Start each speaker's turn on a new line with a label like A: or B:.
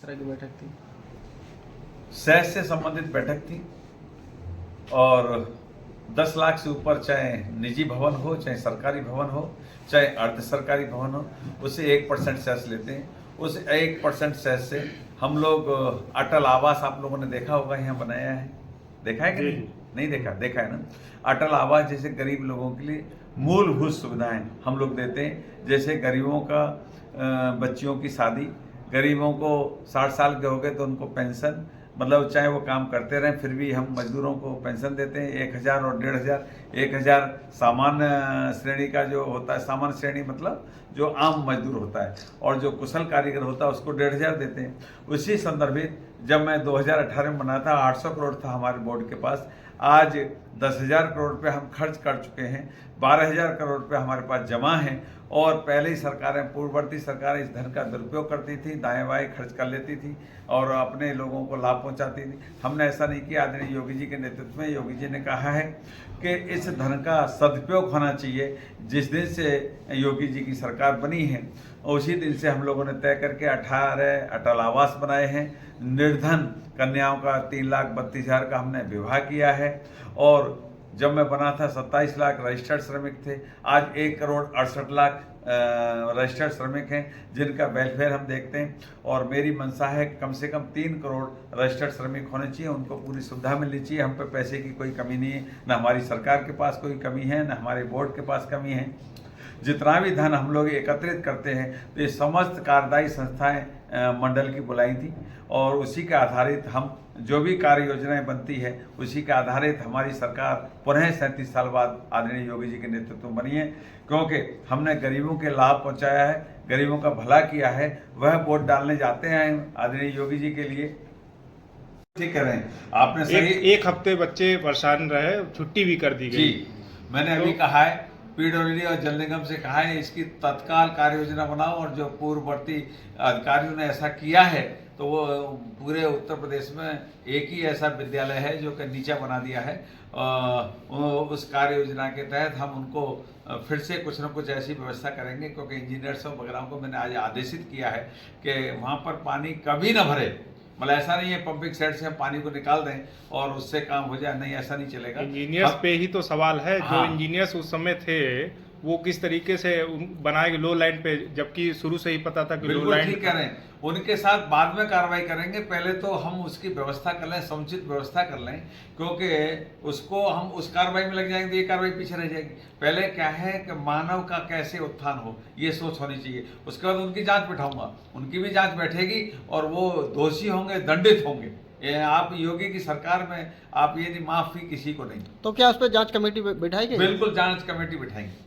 A: तरह की बैठक थी?
B: सेस से संबंधित बैठक थी और 10 लाख से ऊपर चाहे निजी भवन हो, चाहे सरकारी भवन हो, चाहे अर्ध सरकारी भवन हो, उससे 1% सेस लेते हैं। उस 1% सेस से हम लोग अटल आवास, आप लोगों ने देखा होगा, यहाँ बनाया है, देखा है कि नहीं? नहीं देखा, देखा है ना। अटल आवास जैसे गरीब लोगों के लिए मूलभूत सुविधाएं हम लोग देते हैं। जैसे गरीबों का बच्चियों की शादी, गरीबों को 60 साल के हो गए तो उनको पेंशन, मतलब चाहे वो काम करते रहें फिर भी हम मजदूरों को पेंशन देते हैं 1000 और 1500। 1000 सामान्य श्रेणी का जो होता है, सामान्य श्रेणी मतलब जो आम मजदूर होता है, और जो कुशल कारीगर होता है उसको 1500 देते हैं। उसी संदर्भित जब मैं 2018 में बना था 800 करोड़ था हमारे बोर्ड के पास, आज 10,000 करोड़ रुपये हम खर्च कर चुके हैं, 12,000 करोड़ रुपये हमारे पास जमा हैं। और पहले ही सरकारें, पूर्ववर्ती सरकारें इस धन का दुरुपयोग करती थी, दाएं बाएं खर्च कर लेती थी और अपने लोगों को लाभ पहुंचाती थी। हमने ऐसा नहीं किया। आदरणीय योगी जी के नेतृत्व में योगी जी ने कहा है कि इस धन का सदुपयोग होना चाहिए। जिस दिन से योगी जी की सरकार बनी है उसी दिन से हम लोगों ने तय करके 18 अटल आवास बनाए हैं। निर्धन कन्याओं का 3,32,000 का हमने विवाह किया है। और जब मैं बना था 27 लाख रजिस्टर्ड श्रमिक थे, आज 1,68,00,000 रजिस्टर्ड श्रमिक हैं जिनका वेलफेयर हम देखते हैं। और मेरी मंशा है कि कम से कम 3 करोड़ रजिस्टर्ड श्रमिक होने चाहिए, उनको पूरी सुविधा मिलनी चाहिए। हम पे पैसे की कोई कमी नहीं है, न हमारी सरकार के पास कोई कमी है, न हमारे बोर्ड के पास कमी है। जितना भी धन हम लोग एकत्रित करते हैं तो ये समस्त कार्यदायी संस्थाएं मंडल की बुलाई थी और उसी के आधारित हम जो भी कार्य योजनाएं बनती है उसी के आधारित हमारी सरकार पुनः 37 साल बाद आदरणीय योगी जी के नेतृत्व में बनी है। क्योंकि हमने गरीबों के लाभ पहुंचाया है, गरीबों का भला किया है। वह वोट डालने जाते हैं आदरणीय योगी जी के लिए। ठीक कह रहे हैं आपने, सही।
C: एक हफ्ते बच्चे परेशान रहे, छुट्टी भी कर दी गई।
B: जी, मैंने अभी कहा है, पीडब्ल्यूडी और जल निगम से कहा है इसकी तत्काल कार्य योजना बनाओ। और जो पूर्ववर्ती अधिकारियों ने ऐसा किया है तो वो पूरे उत्तर प्रदेश में एक ही ऐसा विद्यालय है जो कि नीचा बना दिया है। उस कार्य योजना के तहत हम उनको फिर से कुछ न कुछ ऐसी व्यवस्था करेंगे, क्योंकि इंजीनियर्स वगैरह को मैंने आज आदेशित किया है कि वहाँ पर पानी कभी ना भरे। मतलब ऐसा नहीं है पंपिंग सेट से हम पानी को निकाल दें और उससे काम हो जाए, नहीं, ऐसा नहीं चलेगा।
C: इंजीनियर्स पे ही तो सवाल है।
B: हाँ।
C: जो इंजीनियर्स उस समय थे वो किस तरीके से बनाए लो लाइन पे, जबकि शुरू से ही पता था कि लो लाइन।
B: ठीक कह रहे हैं, उनके साथ बाद में कार्रवाई करेंगे। पहले तो हम उसकी व्यवस्था कर लें, समुचित व्यवस्था कर लें, क्योंकि उसको हम उस कार्रवाई में लग जाएंगे तो ये कार्रवाई पीछे रह जाएगी। पहले क्या है कि मानव का कैसे उत्थान हो ये सोच होनी चाहिए। उसके बाद उनकी जांच बैठाऊंगा, उनकी भी जांच बैठेगी और वो दोषी होंगे, दंडित होंगे। ये आप योगी की सरकार में आप ये नहीं, माफी किसी को नहीं।
A: तो क्या उस पर जांच कमेटी बैठाई गई?
B: बिल्कुल जांच कमेटी बैठाएंगे।